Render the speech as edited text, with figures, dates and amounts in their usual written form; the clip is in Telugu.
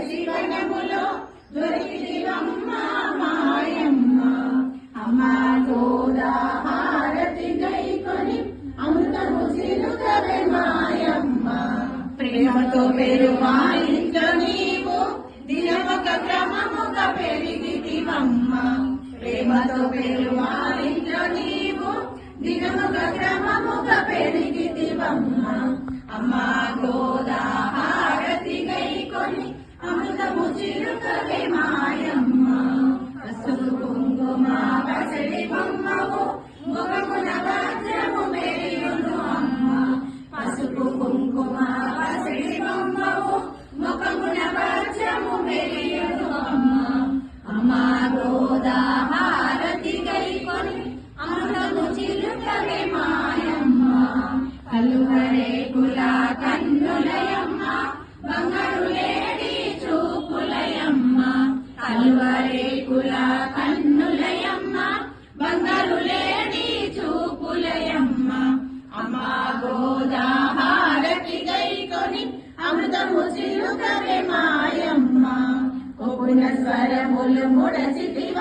శివనములో దొరికితివమ్మ మాయమ్మ అమ్మ గోదా హారతి గైకొని అమృతము చిలుకవే మాయమ్మ ప్రేమతో పెరుమాయింట్లో నీవు దినమొక క్రమముగా పెరిగితివమ్మ ప్రేమతో పెరుమాయింట్లో నీవు దినముక క్రమముగా పెరిగితివమ్మ అమ్మ గోదా హారతి గైకొని అమృతము చిలుకవే మాయమ్మ పసుపు కుంకుమ పసిడి బొమ్మవు ముఖమున వజ్రము మెరియును అమ్మ పసుపు కుంకుమ పసిడి బొమ్మవు ముఖమున వజ్రము మెరియును అమ్మ అమ్మ గోదా హారతి గైకొని అమృతము చిలుకవే మాయమ్మ కలువరే కుల కన్నులయమ్మ బంగారు లేడి చూపులయమ్మ కలువరే కుల కన్నులయమ్మ బంగారు లేడి చూపులయమ్మ అమ్మ గోదా హారతి గైకొని అమృతము చిలుకవే మాయమ్మ ఒప్పున స్వరములు ముడచితివ